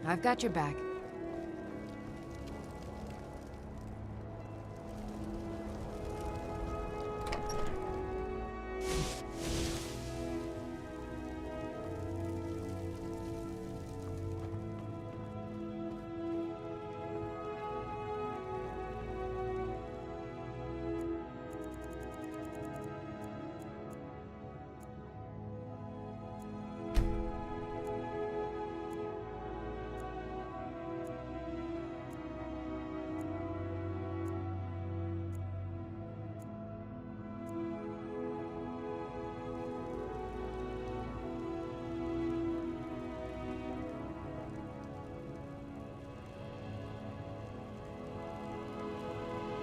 I've got your back.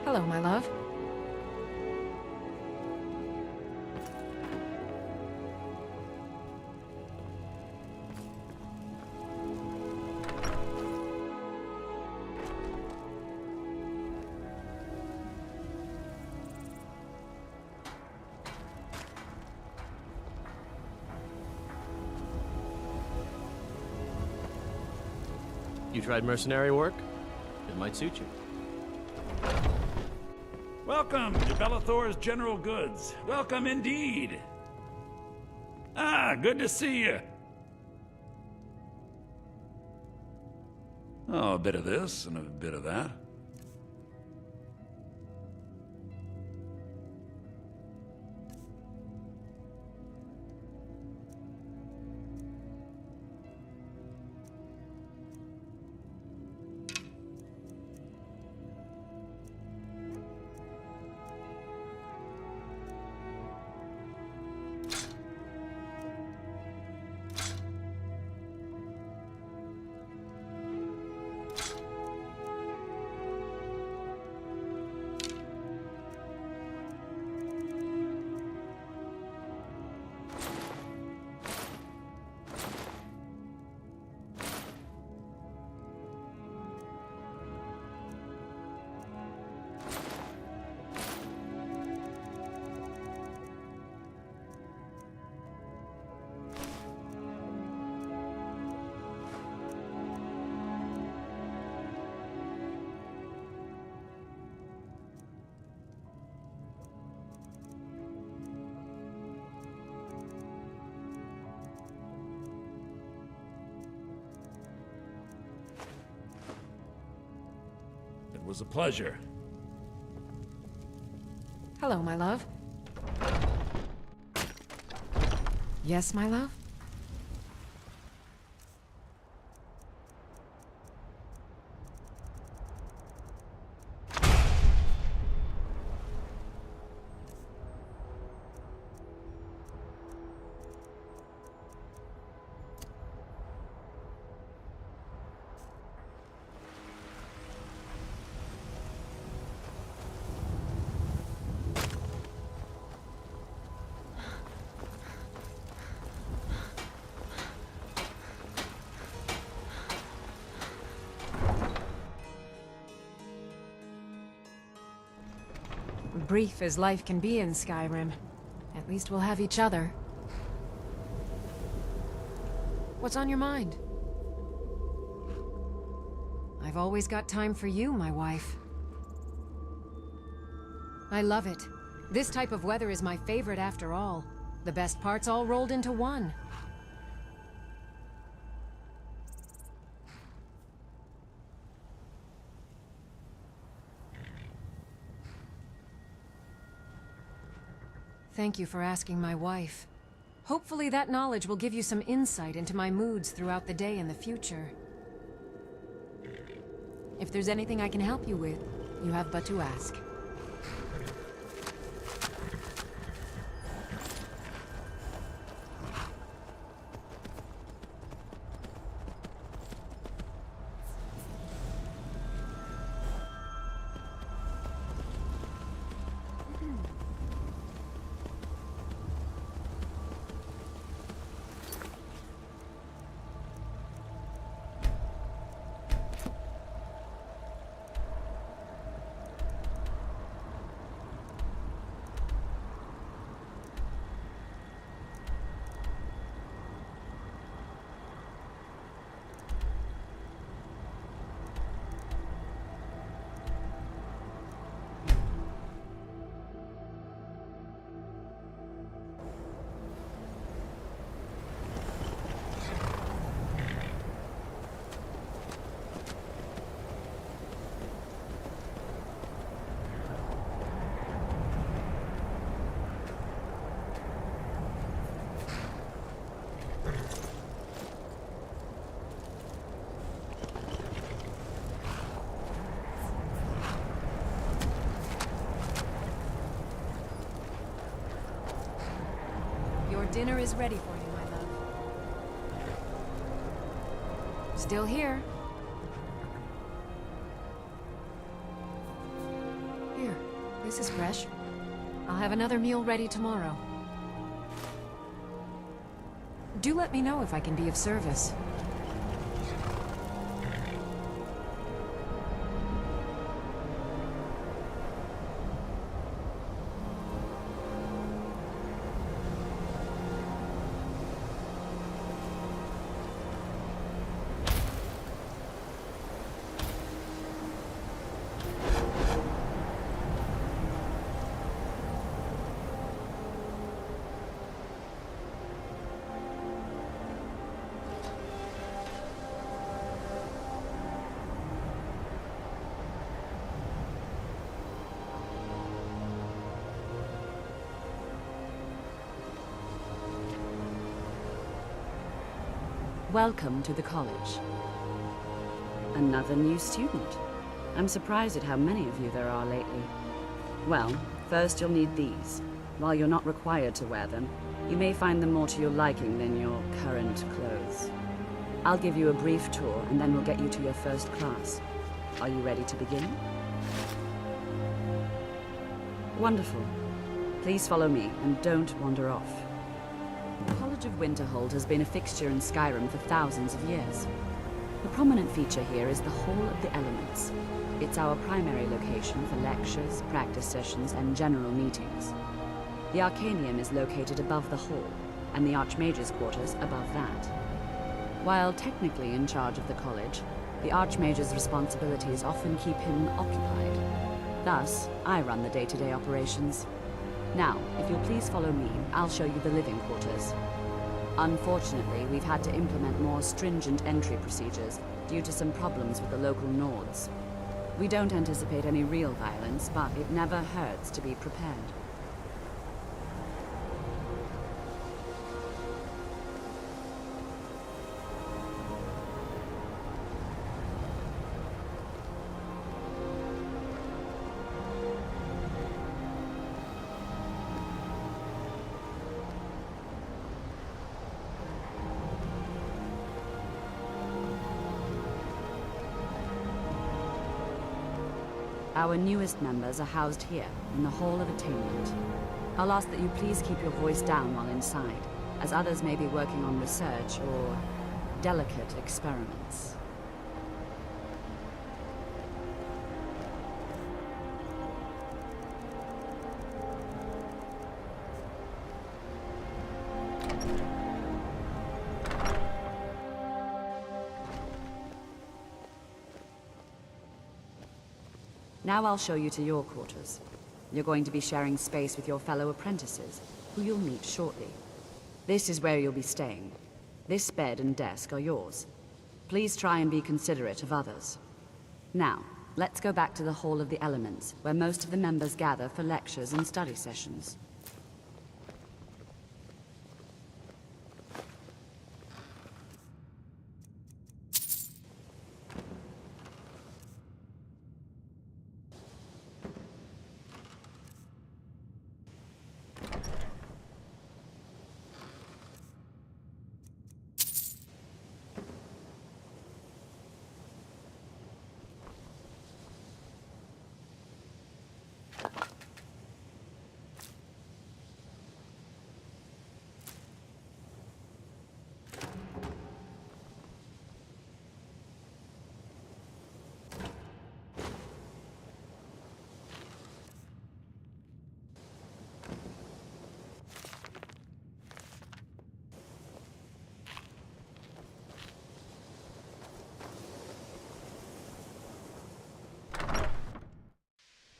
Hello, my love. You tried mercenary work? It might suit you. Welcome to Bellathor's General Goods. Welcome indeed. Ah, good to see you. Oh, a bit of this and a bit of that. It was a pleasure. Hello, my love. Yes, my love? Brief as life can be in Skyrim. At least we'll have each other. What's on your mind? I've always got time for you, my wife. I love it. This type of weather is my favorite after all. The best parts all rolled into one. Thank you for asking my wife. Hopefully that knowledge will give you some insight into my moods throughout the day in the future. If there's anything I can help you with, you have but to ask. Dinner is ready for you, my love. Still here. Here, this is fresh. I'll have another meal ready tomorrow. Do let me know if I can be of service. Welcome to the college. Another new student. I'm surprised at how many of you there are lately. Well, first you'll need these. While you're not required to wear them, you may find them more to your liking than your current clothes. I'll give you a brief tour and then we'll get you to your first class. Are you ready to begin? Wonderful. Please follow me and don't wander off. The College of Winterhold has been a fixture in Skyrim for thousands of years. The prominent feature here is the Hall of the Elements. It's our primary location for lectures, practice sessions, and general meetings. The Arcanium is located above the hall, and the Archmage's quarters above that. While technically in charge of the college, the Archmage's responsibilities often keep him occupied. Thus, I run the day-to-day operations. Now, if you'll please follow me, I'll show you the living quarters. Unfortunately, we've had to implement more stringent entry procedures due to some problems with the local Nords. We don't anticipate any real violence, but it never hurts to be prepared. Our newest members are housed here, in the Hall of Attainment. I'll ask that you please keep your voice down while inside, as others may be working on research or delicate experiments. Now I'll show you to your quarters. You're going to be sharing space with your fellow apprentices, who you'll meet shortly. This is where you'll be staying. This bed and desk are yours. Please try and be considerate of others. Now, let's go back to the Hall of the Elements, where most of the members gather for lectures and study sessions.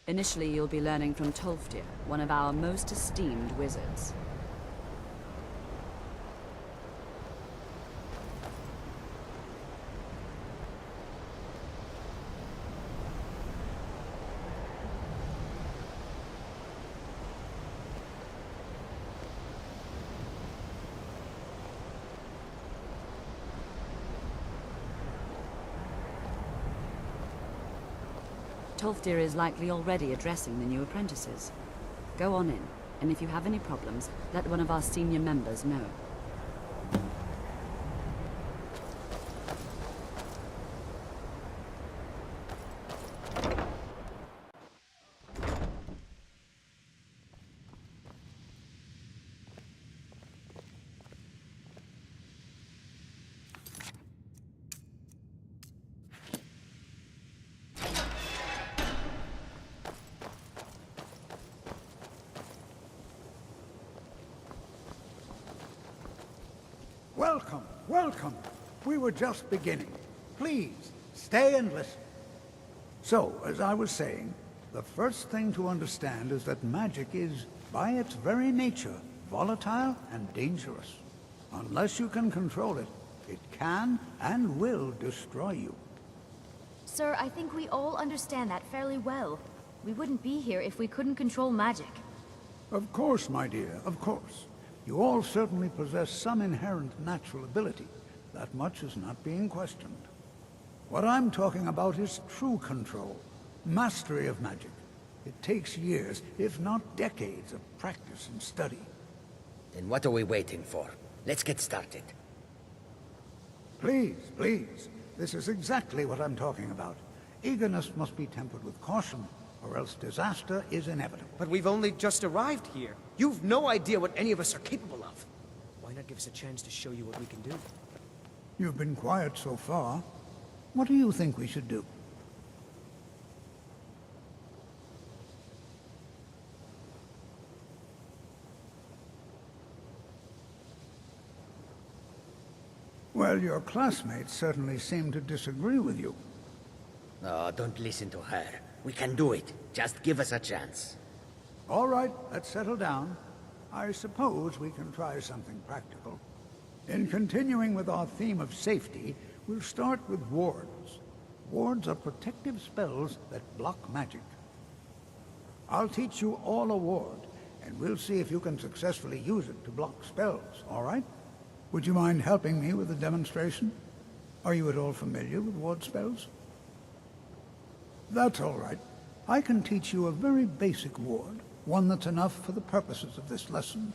Initially, you'll be learning from Tolfdir, one of our most esteemed wizards. Tolfdir is likely already addressing the new apprentices. Go on in. And if you have any problems, let one of our senior members know. Welcome, welcome. We were just beginning. Please, stay and listen. So, as I was saying, the first thing to understand is that magic is, by its very nature, volatile and dangerous. Unless you can control it, it can and will destroy you. Sir, I think we all understand that fairly well. We wouldn't be here if we couldn't control magic. Of course, my dear, of course. You all certainly possess some inherent natural ability. That much is not being questioned. What I'm talking about is true control, mastery of magic. It takes years, if not decades, of practice and study. Then what are we waiting for? Let's get started. Please, please. This is exactly what I'm talking about. Eagerness must be tempered with caution, or else disaster is inevitable. But we've only just arrived here. You've no idea what any of us are capable of. Why not give us a chance to show you what we can do? You've been quiet so far. What do you think we should do? Well, your classmates certainly seem to disagree with you. No, don't listen to her. We can do it. Just give us a chance. All right, let's settle down. I suppose we can try something practical. In continuing with our theme of safety, we'll start with wards. Wards are protective spells that block magic. I'll teach you all a ward, and we'll see if you can successfully use it to block spells, all right? Would you mind helping me with the demonstration? Are you at all familiar with ward spells? That's all right. I can teach you a very basic ward, one that's enough for the purposes of this lesson.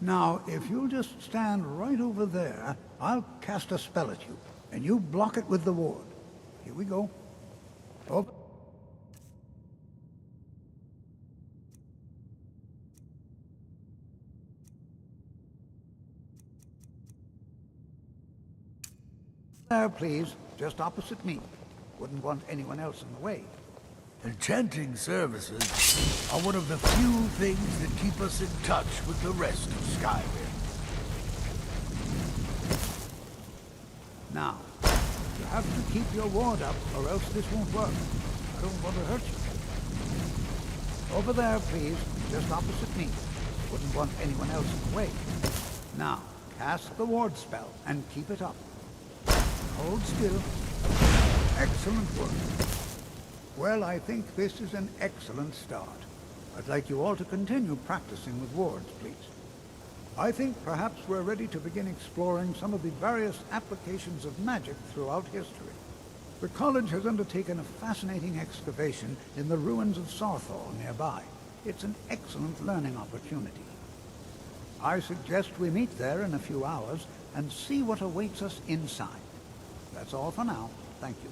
Now, if you'll just stand right over there, I'll cast a spell at you, and you block it with the ward. Here we go. Over. There, please, just opposite me. Wouldn't want anyone else in the way. Enchanting services are one of the few things that keep us in touch with the rest of Skyrim. Now, you have to keep your ward up, or else this won't work. I don't want to hurt you. Over there, please, just opposite me. Wouldn't want anyone else in the way. Now, cast the ward spell, and keep it up. Hold still. Excellent work. Well, I think this is an excellent start. I'd like you all to continue practicing with wards, please. I think perhaps we're ready to begin exploring some of the various applications of magic throughout history. The college has undertaken a fascinating excavation in the ruins of Sarthal nearby. It's an excellent learning opportunity. I suggest we meet there in a few hours and see what awaits us inside. That's all for now. Thank you.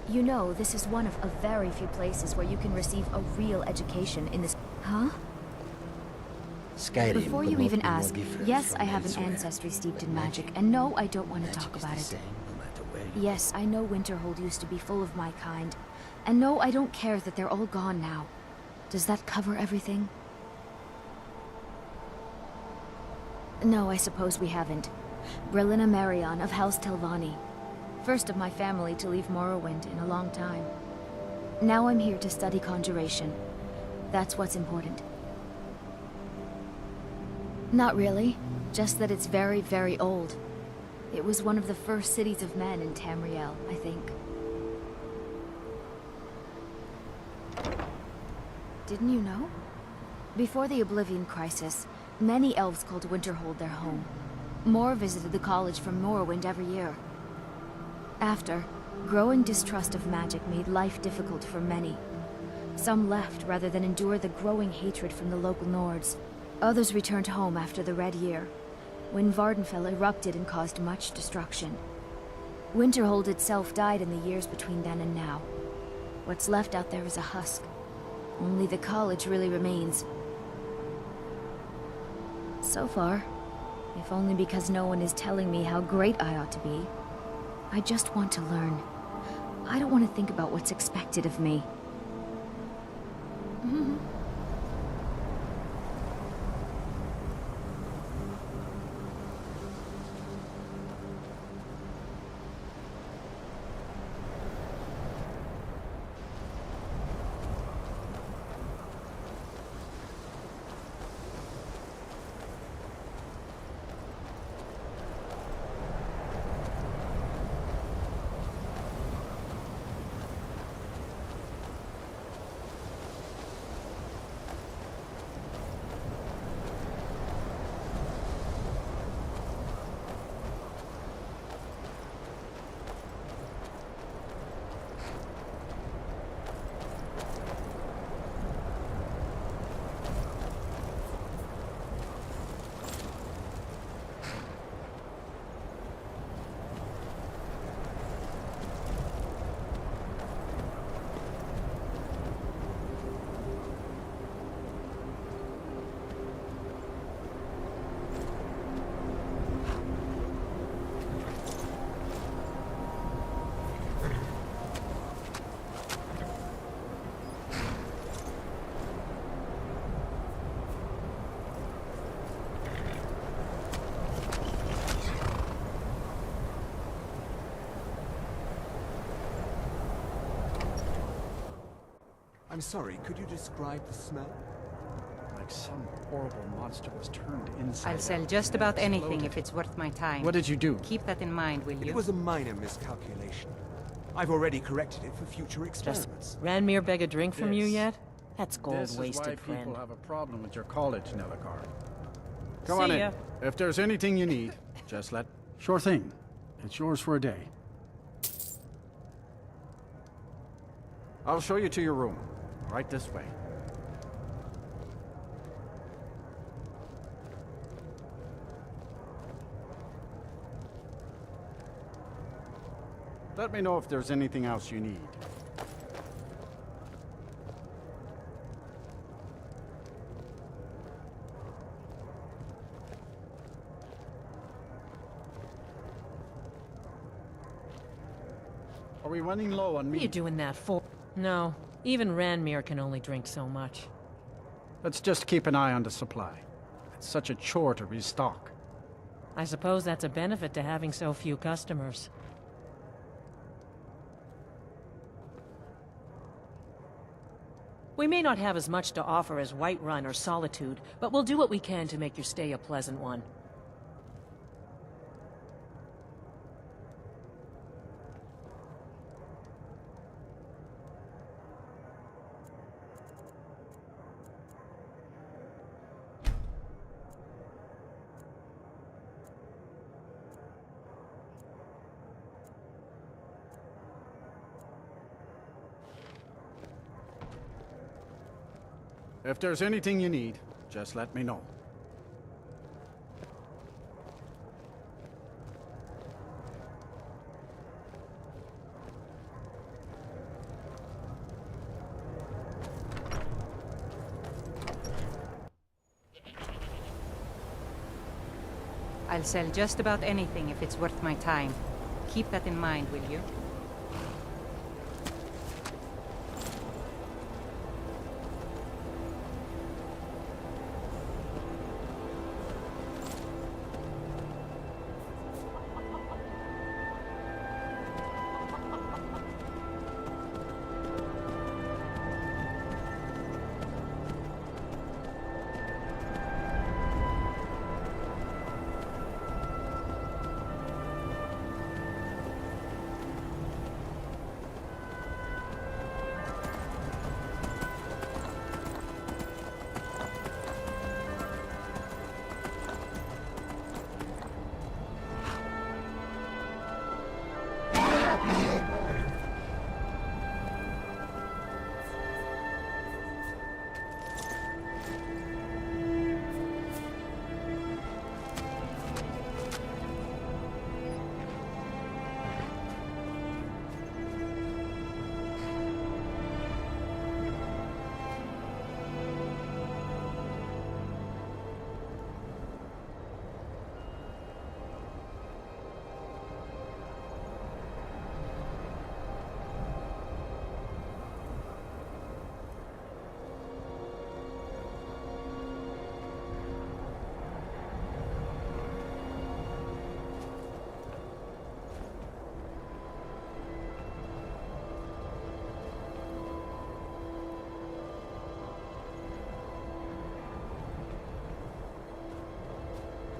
You know, this is one of a very few places where you can receive a real education in this... Huh? Skyrim Before could you not even be more ask, different yes, from I have an elsewhere. ancestry steeped in But magic, and no, I don't want to magic talk is about the it. same, no matter where you Yes, I know Winterhold used to be full of my kind. And no, I don't care that they're all gone now. Does that cover everything? No, I suppose we haven't. Brelina Marion of House Telvanni. First of my family to leave Morrowind in a long time. Now I'm here to study conjuration. That's what's important. Not really. Just that it's very, very old. It was one of the first cities of men in Tamriel, I think. Didn't you know? Before the Oblivion Crisis, many elves called Winterhold their home. More visited the college from Morrowind every year. After, growing distrust of magic made life difficult for many. Some left rather than endure the growing hatred from the local Nords. Others returned home after the Red Year, when Vardenfell erupted and caused much destruction. Winterhold itself died in the years between then and now. What's left out there is a husk. Only the college really remains. So far, if only because no one is telling me how great I ought to be. I just want to learn. I don't want to think about what's expected of me. I'm sorry, could you describe the smell? Like some horrible monster was turned inside I'll sell out just and about anything exploded. if it's worth my time. What did you do? Keep that in mind, will you? It was a minor miscalculation. I've already corrected it for future experiments. Ranmir beg a drink from you yet? That's gold This wasted, is why friend. people have a problem with your college, Nelligar. Come See on in. ya. If there's anything you need, just let... Sure thing. It's yours for a day. I'll show you to your room. Right this way. Let me know if there's anything else you need. Are we running low on What are you meat? doing that for? No, even Ranmir can only drink so much. Let's just keep an eye on the supply. It's such a chore to restock. I suppose that's a benefit to having so few customers. We may not have as much to offer as Whiterun or Solitude, but we'll do what we can to make your stay a pleasant one. If there's anything you need, just let me know. I'll sell just about anything if it's worth my time. Keep that in mind, will you?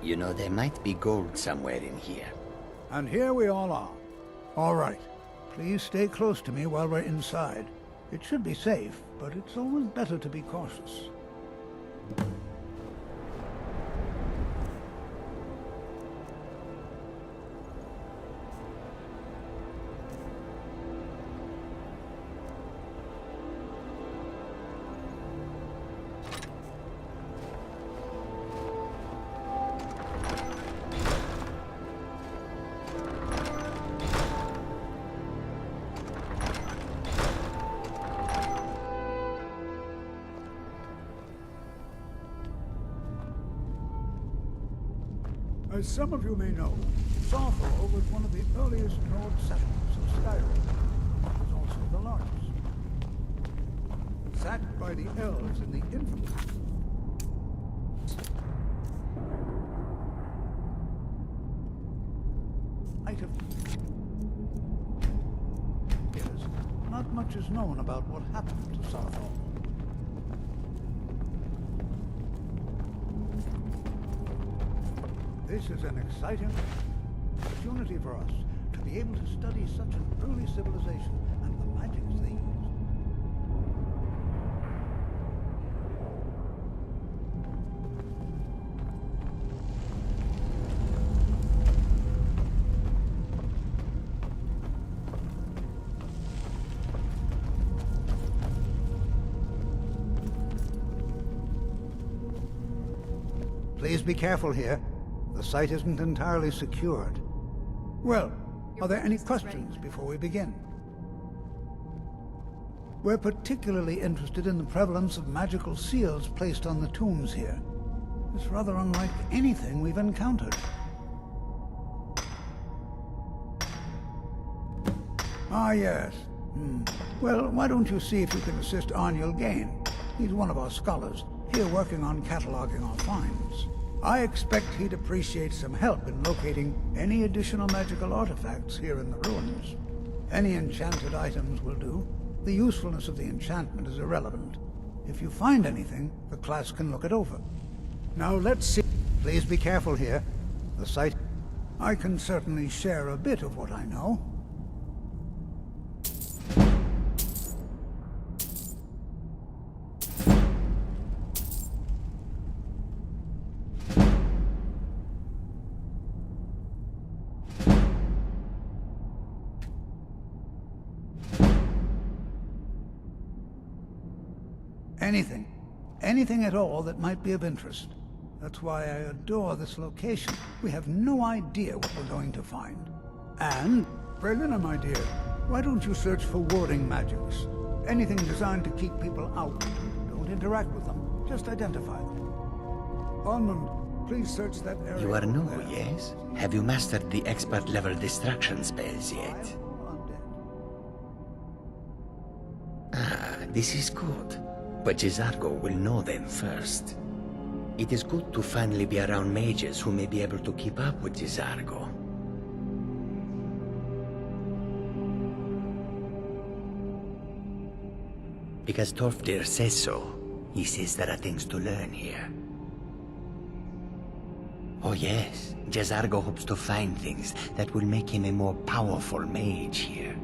You know, there might be gold somewhere in here. And here we all are. All right. Please stay close to me while we're inside. It should be safe, but it's always better to be cautious. As some of you may know, Winterhold was one of the earliest Nord settlements of Skyrim. It was also the largest. Sacked by the elves in the infamous night of years, not much is known about what happened to Winterhold. This is an exciting opportunity for us to be able to study such an early civilization and the magics they used. Please be careful here. The site isn't entirely secured. Well, are there any questions before we begin? We're particularly interested in the prevalence of magical seals placed on the tombs here. It's rather unlike anything we've encountered. Ah, yes. Well, why don't you see if you can assist Arniel Gain? He's one of our scholars, here working on cataloging our finds. I expect he'd appreciate some help in locating any additional magical artifacts here in the ruins. Any enchanted items will do. The usefulness of the enchantment is irrelevant. If you find anything, the class can look it over. Now let's see. Please be careful here. The site... I can certainly share a bit of what I know. Anything. Anything at all that might be of interest. That's why I adore this location. We have no idea what we're going to find. And, Berlina, my dear, why don't you search for warding magics? Anything designed to keep people out. Don't interact with them. Just identify them. Almond, please search that area. You are new, yes? Have you mastered the expert-level distraction spells yet? Ah, this is good. But Jizargo will know them first. It is good to finally be around mages who may be able to keep up with Jizargo. Because Torfdir says so. He says there are things to learn here. Oh yes, Jizargo hopes to find things that will make him a more powerful mage here.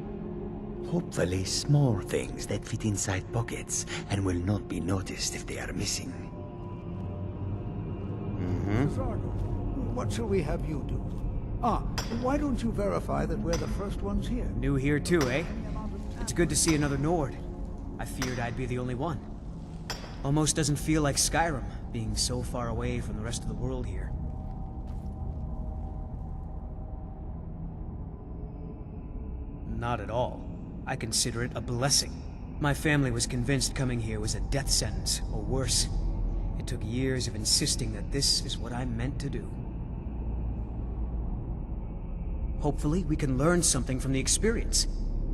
Hopefully small things that fit inside pockets and will not be noticed if they are missing. What shall we have you do? Ah, why don't you verify that we're the first ones here? New here too, eh? It's good to see another Nord. I feared I'd be the only one. Almost doesn't feel like Skyrim, being so far away from the rest of the world here. Not at all. I consider it a blessing. My family was convinced coming here was a death sentence, or worse. It took years of insisting that this is what I meant to do. Hopefully, we can learn something from the experience.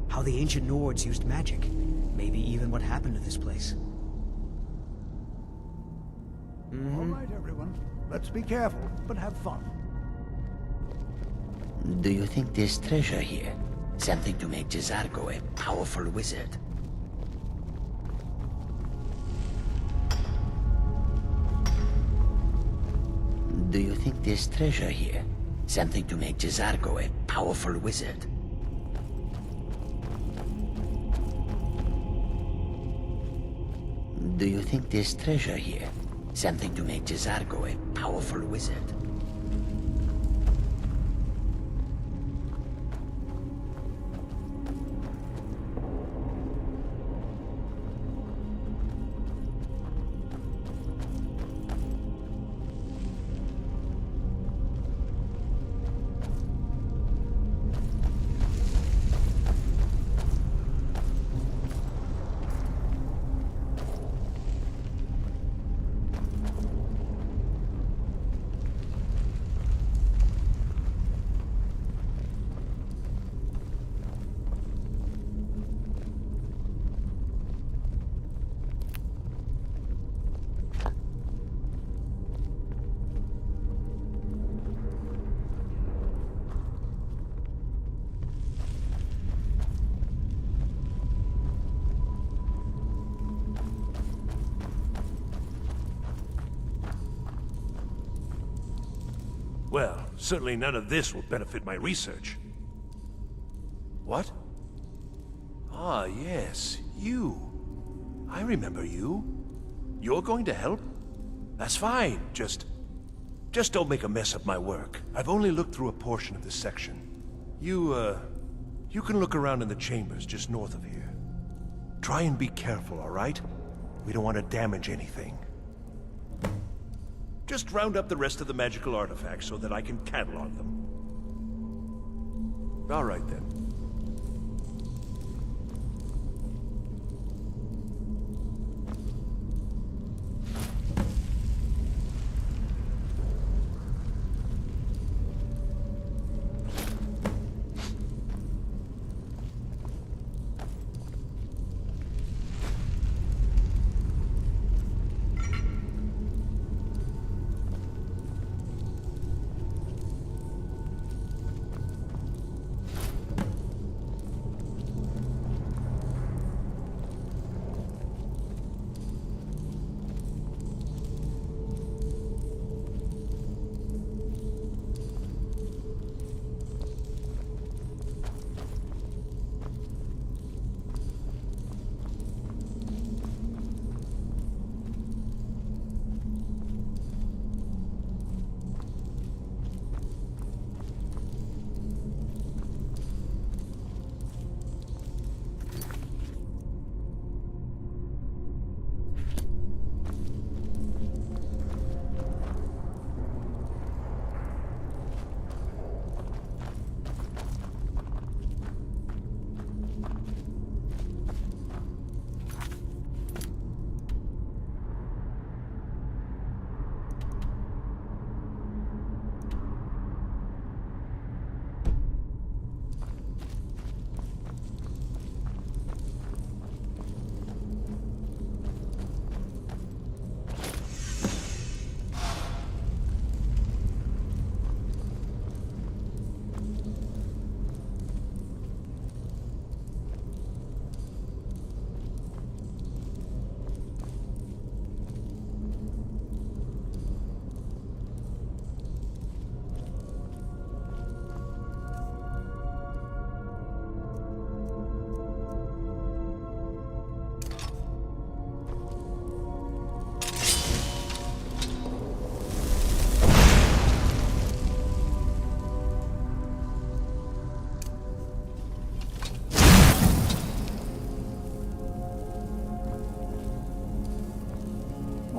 How the ancient Nords used magic. Maybe even what happened to this place. All right, everyone. Let's be careful, but have fun. Do you think there's treasure here? Something to make Jezargo a powerful wizard? Do you think there's treasure here? Something to make Jezargo a powerful wizard? Do you think there's treasure here? Something to make Jezargo a powerful wizard? Well, certainly none of this will benefit my research. What? Ah, yes, you. I remember you. You're going to help? That's fine, just don't make a mess of my work. I've only looked through a portion of this section. You can look around in the chambers just north of here. Try and be careful, all right? We don't want to damage anything. Just round up the rest of the magical artifacts so that I can catalog them. All right, then.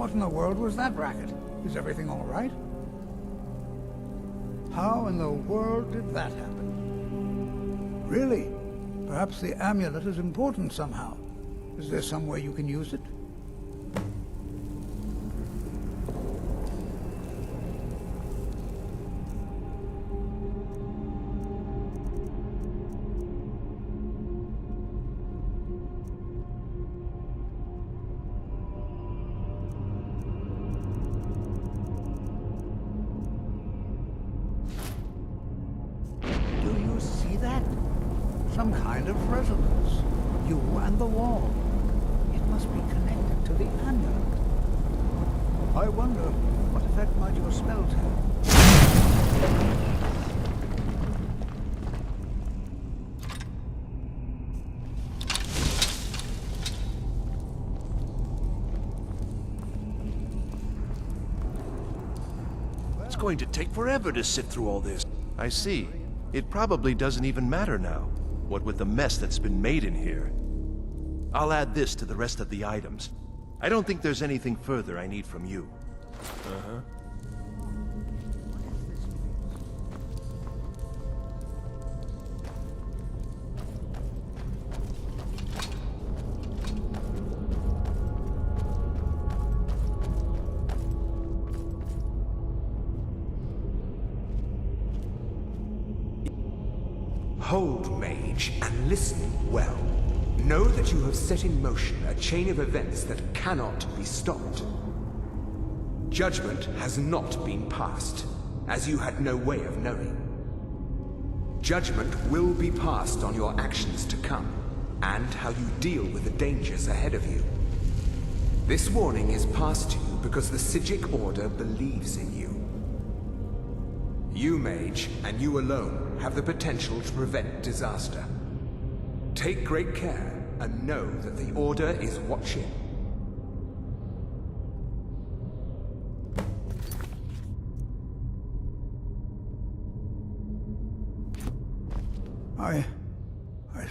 What in the world was that racket? Is everything all right? How in the world did that happen? Really? Perhaps the amulet is important somehow. Is there some way you can use it? Some kind of resonance. You and the wall. It must be connected to the amulet. I wonder, what effect might your spells have? It's going to take forever to sift through all this. I see. It probably doesn't even matter now. What with the mess that's been made in here. I'll add this to the rest of the items. I don't think there's anything further I need from you. Uh-huh. Hold, mage, and listen well. Know that you have set in motion a chain of events that cannot be stopped. Judgment has not been passed, as you had no way of knowing. Judgment will be passed on your actions to come, and how you deal with the dangers ahead of you. This warning is passed to you because the Psijic Order believes in you. You, mage, and you alone, have the potential to prevent disaster. Take great care, and know that the Order is watching. I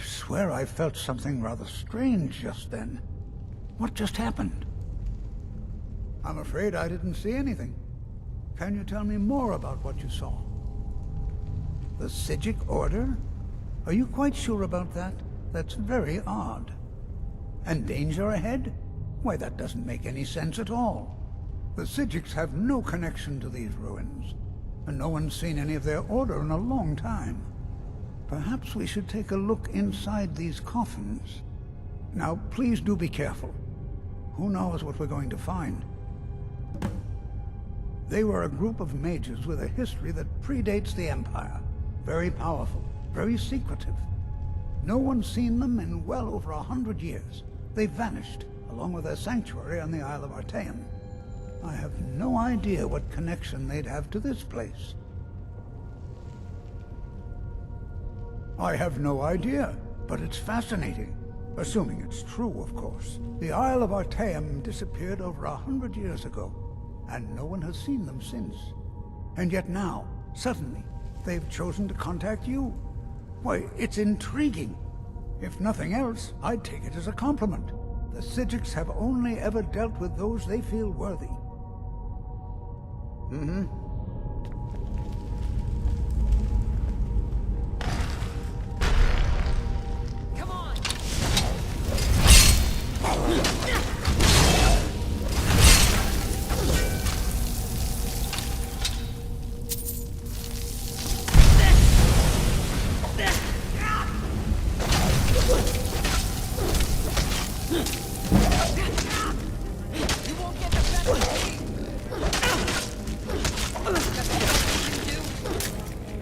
swear I felt something rather strange just then. What just happened? I'm afraid I didn't see anything. Can you tell me more about what you saw? The Psijic Order? Are you quite sure about that? That's very odd. And danger ahead? Why, that doesn't make any sense at all. The Psijics have no connection to these ruins, and no one's seen any of their order in a long time. Perhaps we should take a look inside these coffins. Now, please do be careful. Who knows what we're going to find? They were a group of mages with a history that predates the Empire. Very powerful, very secretive. No one's seen them in well over 100 years. They vanished, along with their sanctuary on the Isle of Artaeum. I have no idea what connection they'd have to this place. I have no idea, but it's fascinating. Assuming it's true, of course. The Isle of Artaeum disappeared over 100 years ago, and no one has seen them since. And yet now, suddenly, they've chosen to contact you. Why, it's intriguing. If nothing else, I'd take it as a compliment. The Psijics have only ever dealt with those they feel worthy. Mm-hmm.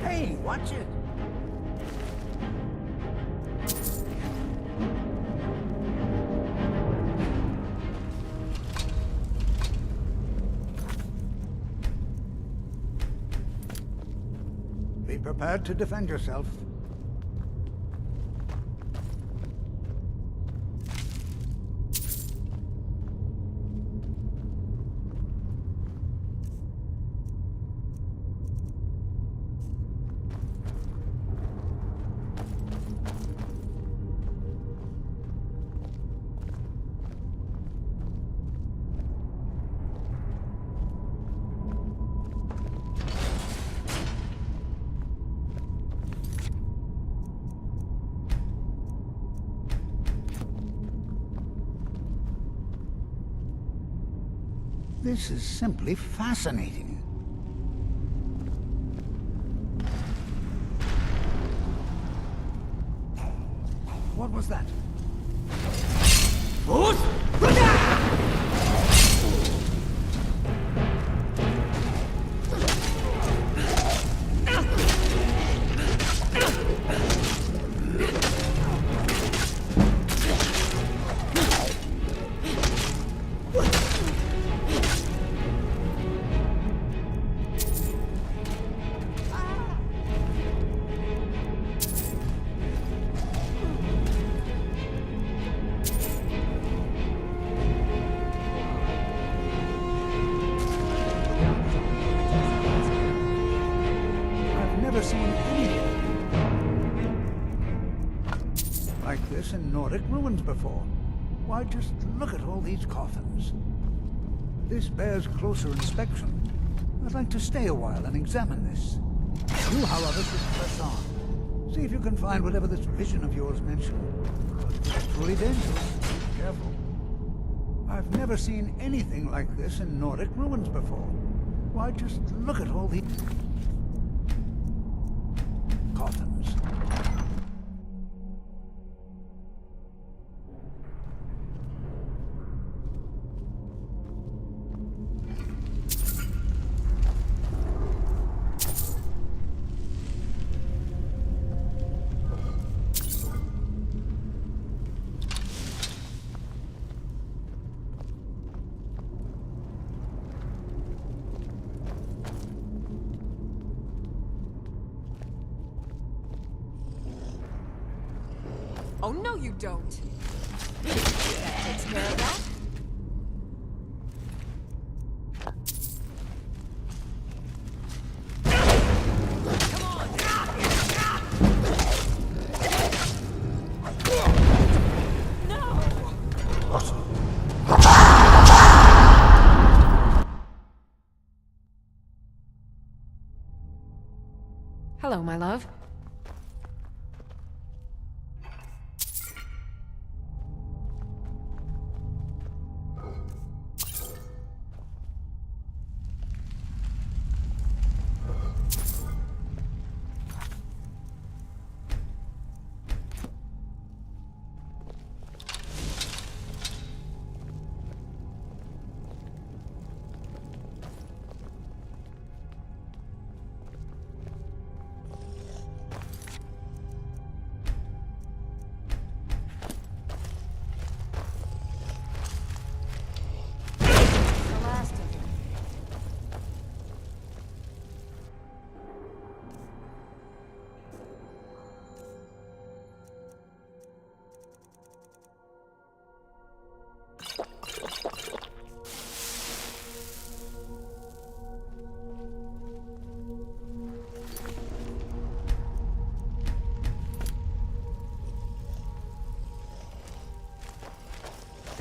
Hey, watch it! Be prepared to defend yourself. This is simply fascinating. What was that? Never seen anything like this in Nordic ruins before. Why, just look at all these coffins. This bears closer inspection. I'd like to stay a while and examine this. You, however, should press on. See if you can find whatever this vision of yours mentioned. It's truly dangerous. Be careful. I've never seen anything like this in Nordic ruins before. Why, just look at all these coffins. Oh, no you don't. That takes care of that. Hello, my love.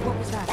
What was that?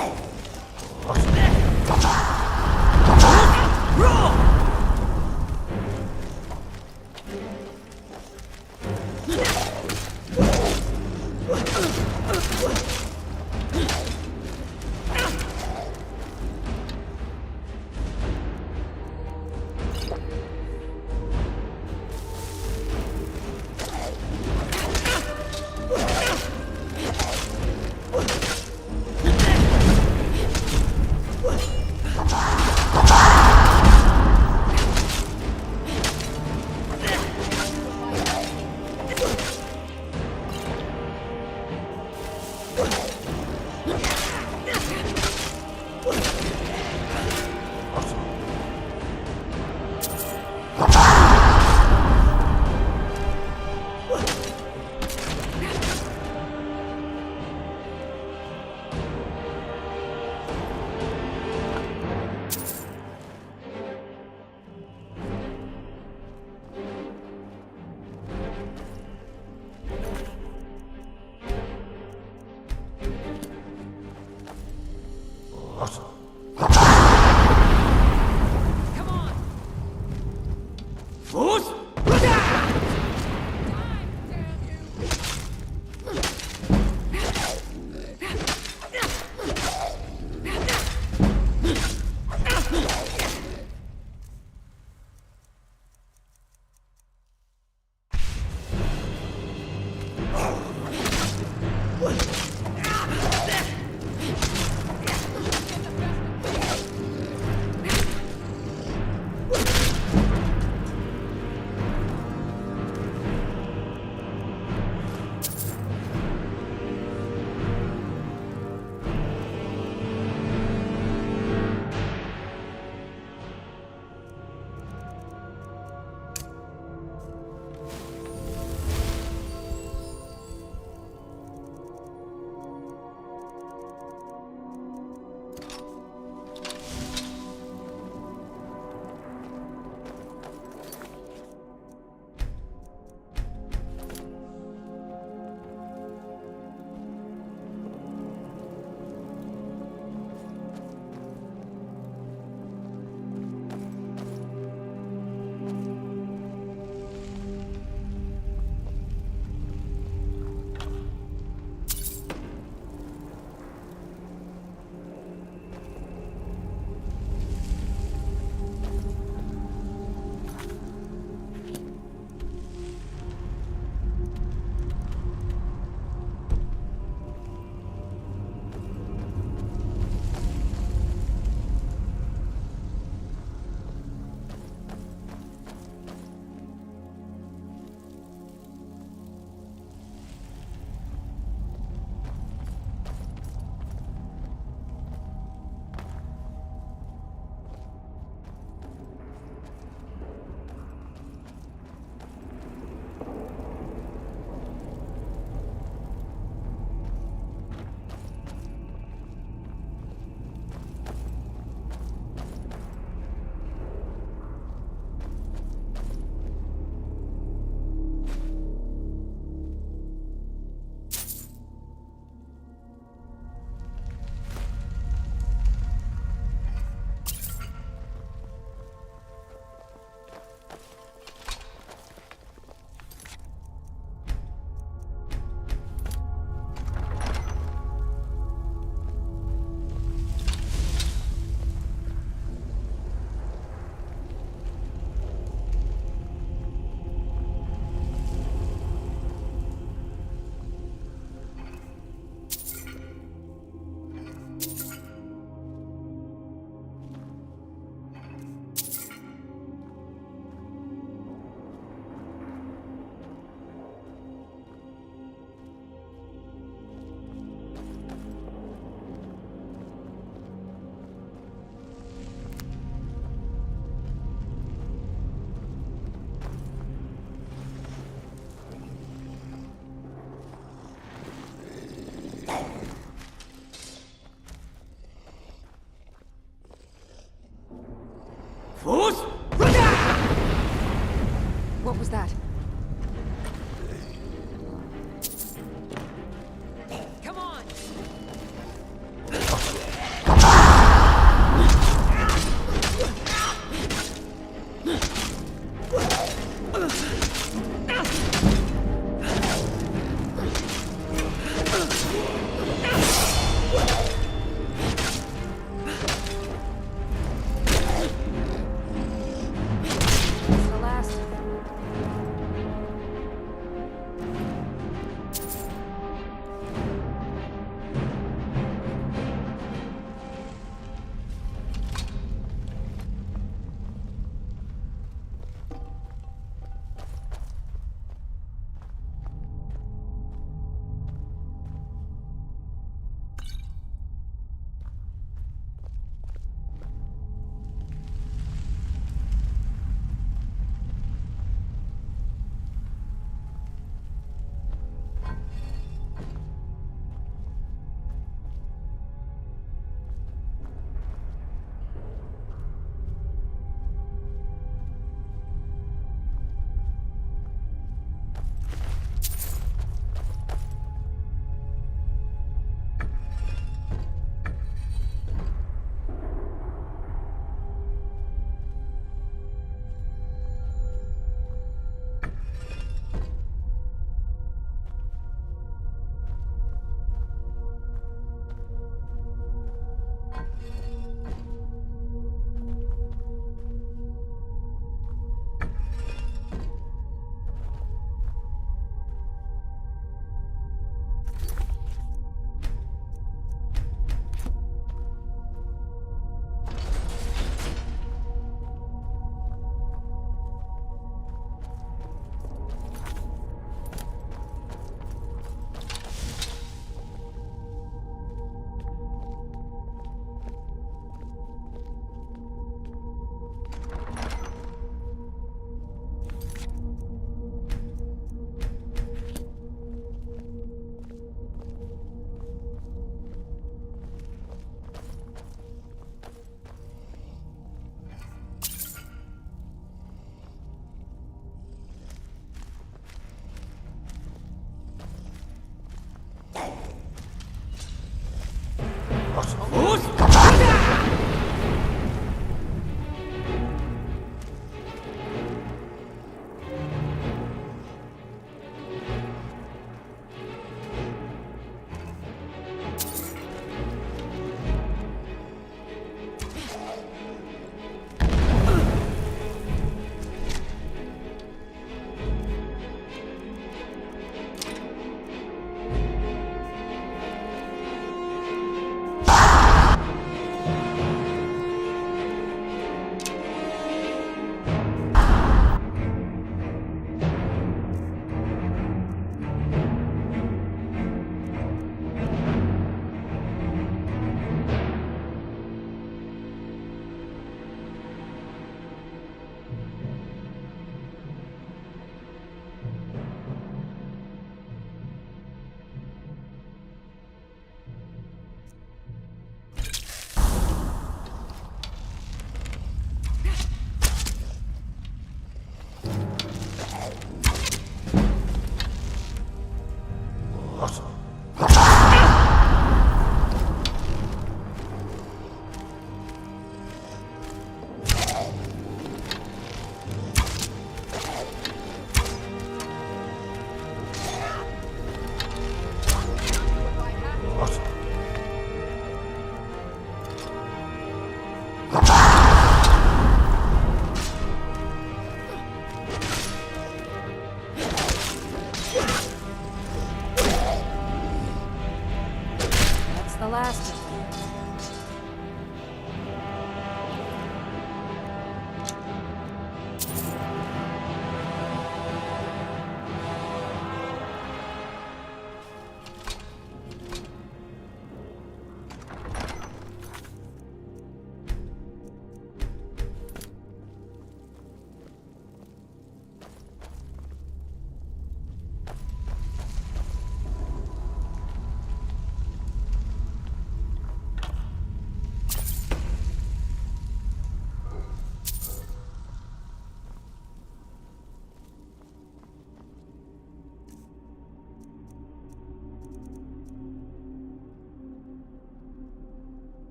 The last of them.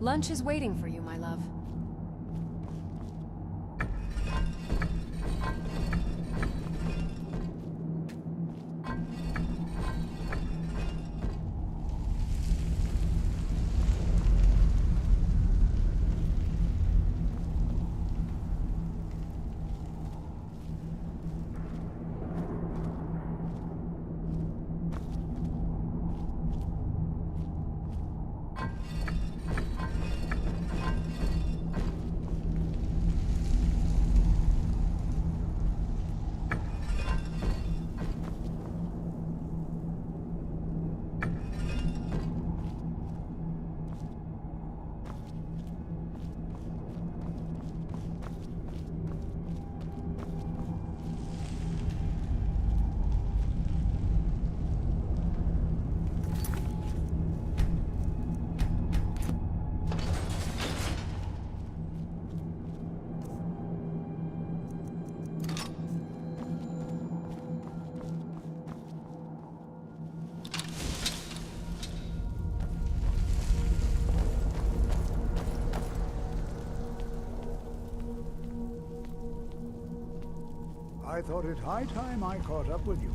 Lunch is waiting for you, my love. I thought it high time I caught up with you.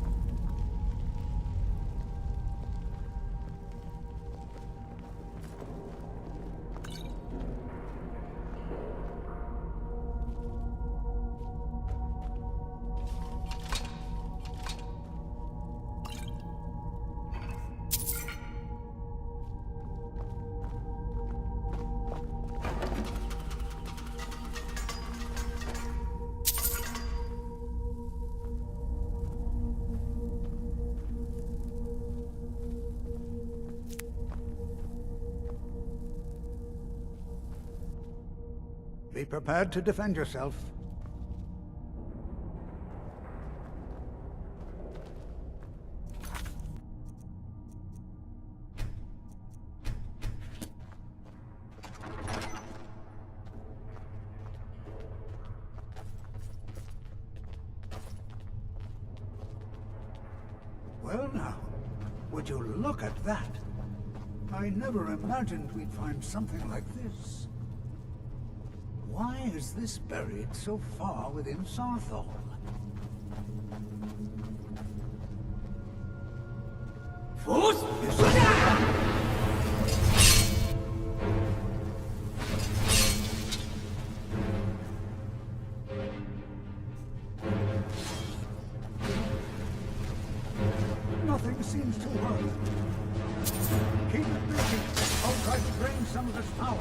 Be prepared to defend yourself. Well now, would you look at that? I never imagined we'd find something like this. Why is this buried so far within Sarthol? Nothing seems to work. Keep it busy. I'll try to drain some of this power.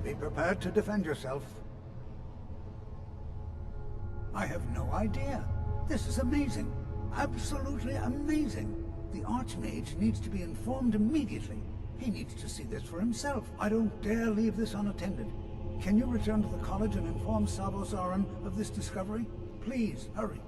Be prepared to defend yourself. I have no idea. This is amazing. Absolutely amazing. The Archmage needs to be informed immediately. He needs to see this for himself. I don't dare leave this unattended. Can you return to the college and inform Savos Aran of this discovery? Please, hurry.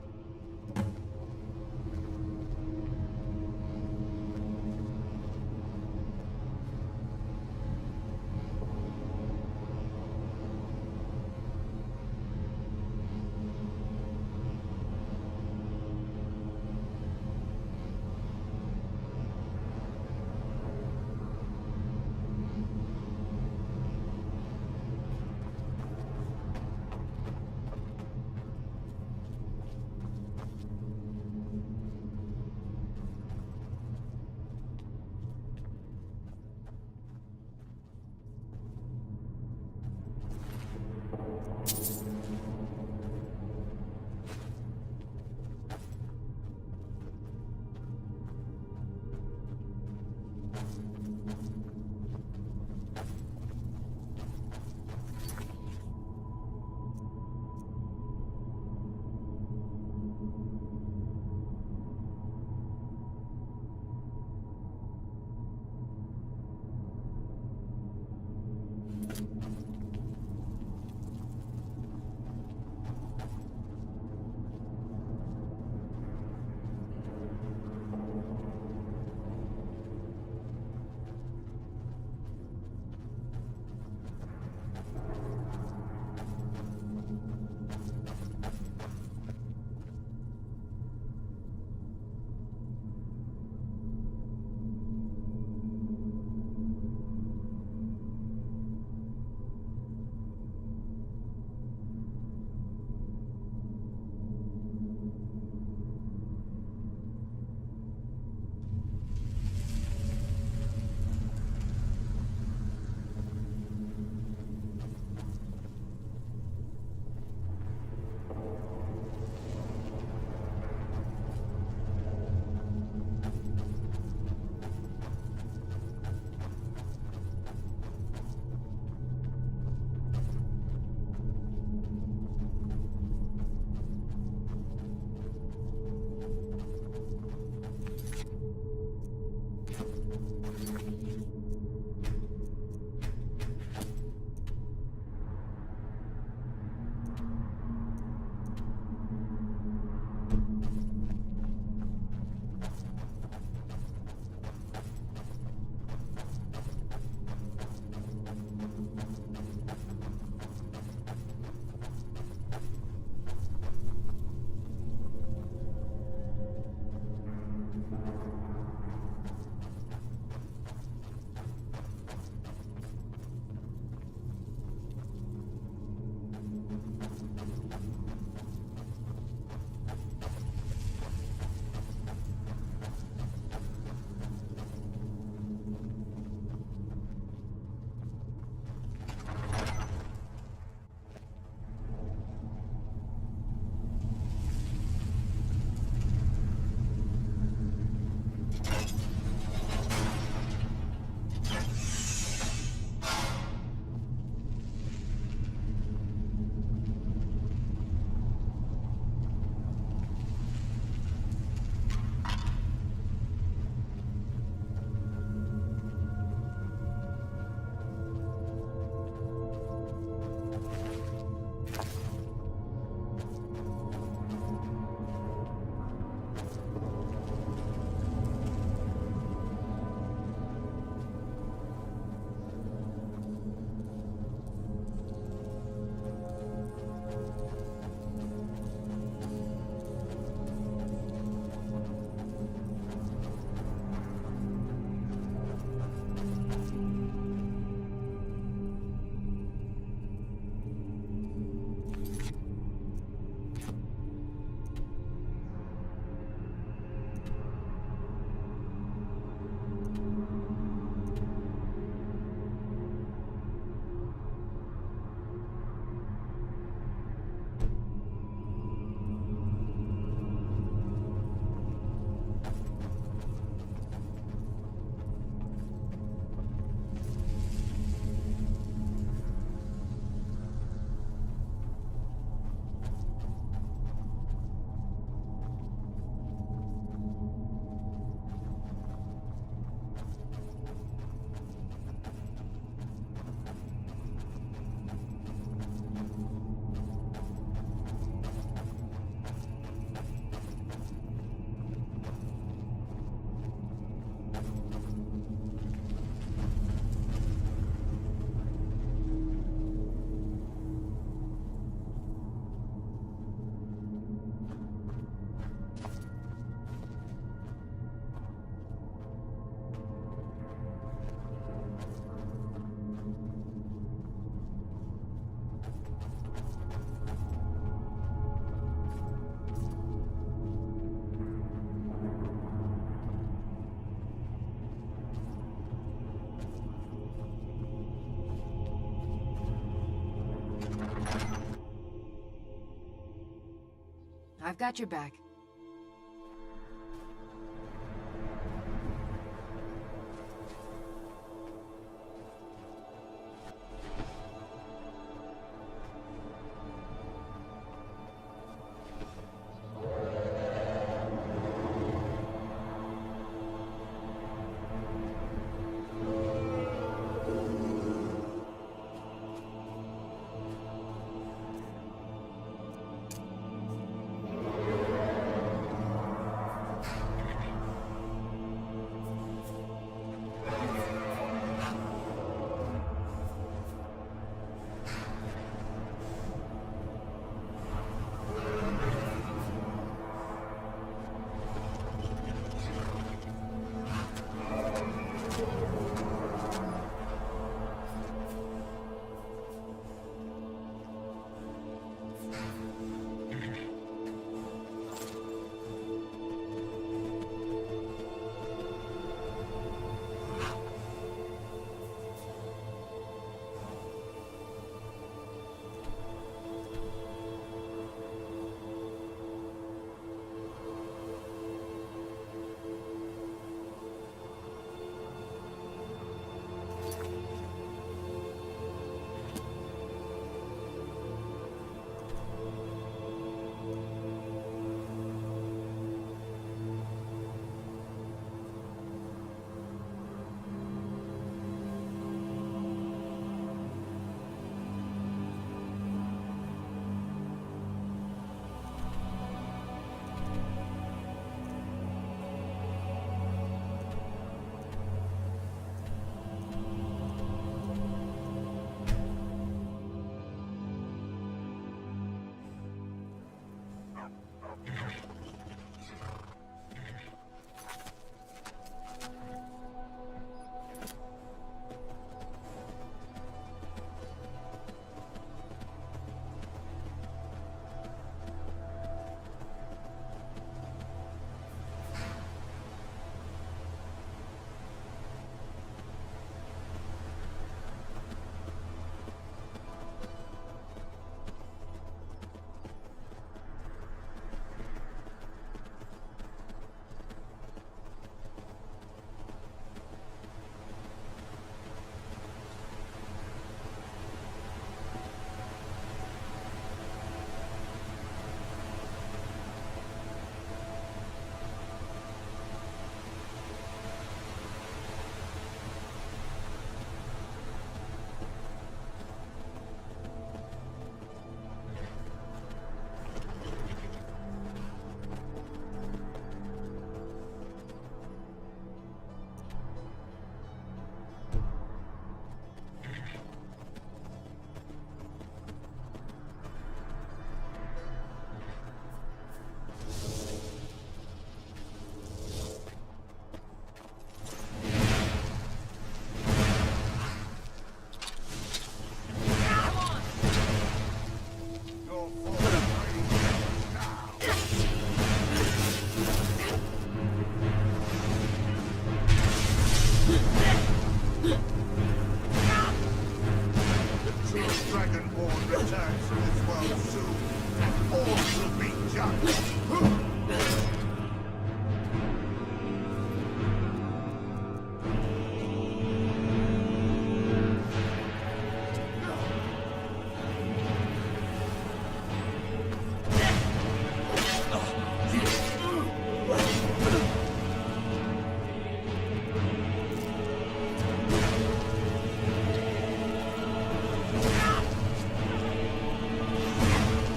I've got your back.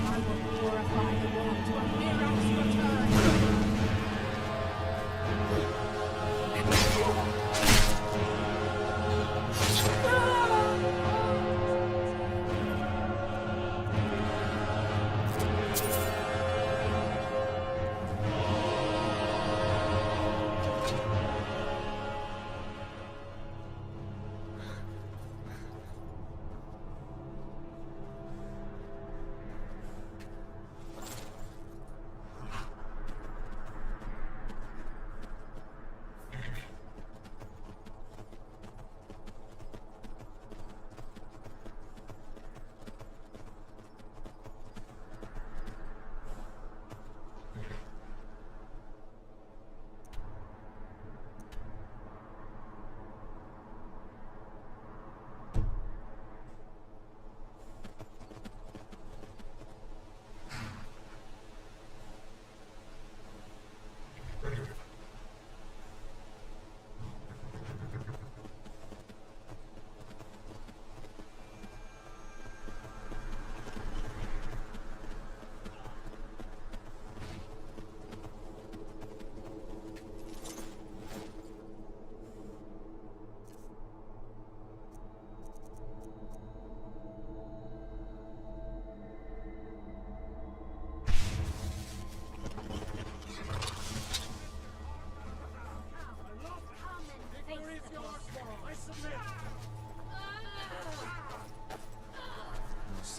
I will glorify the world to a miracle.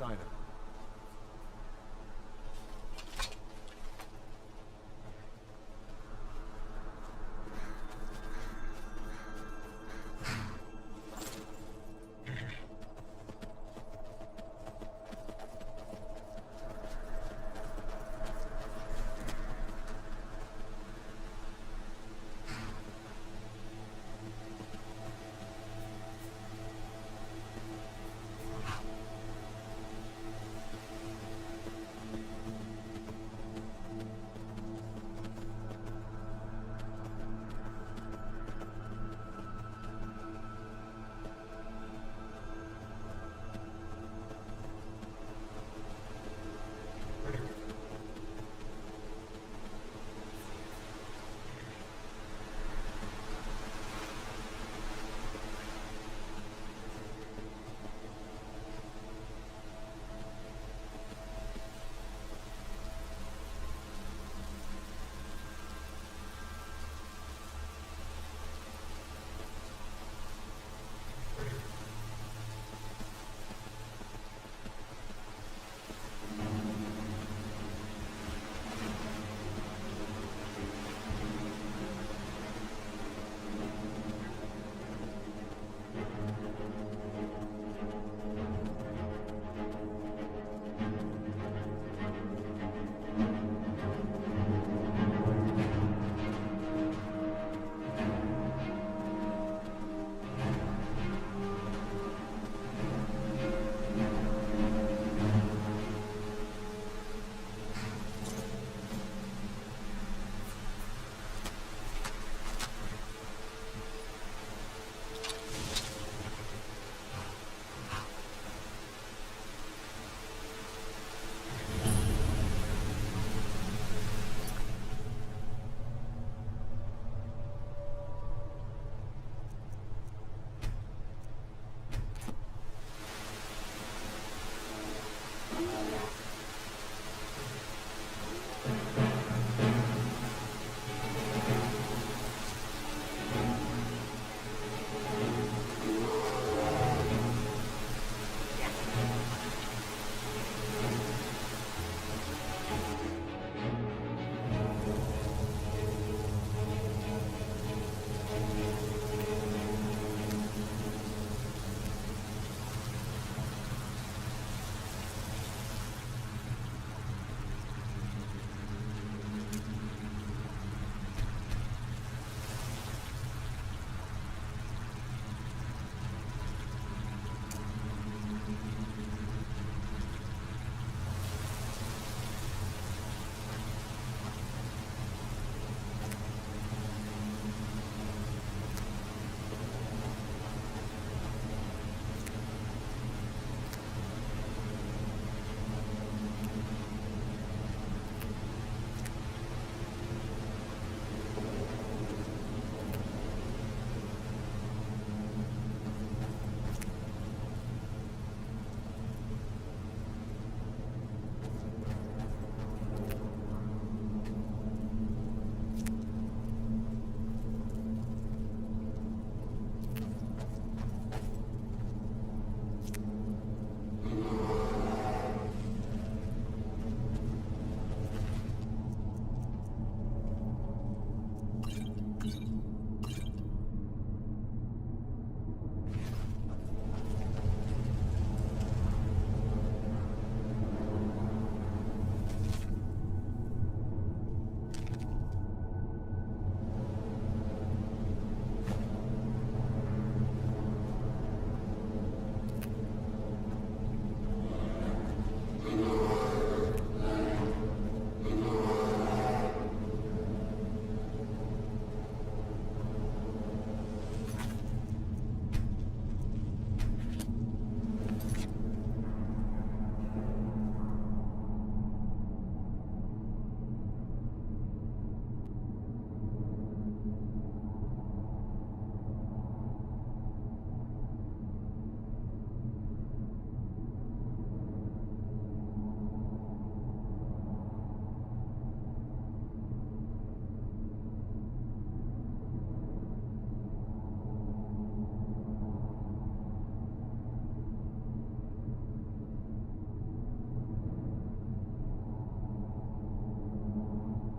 inside him.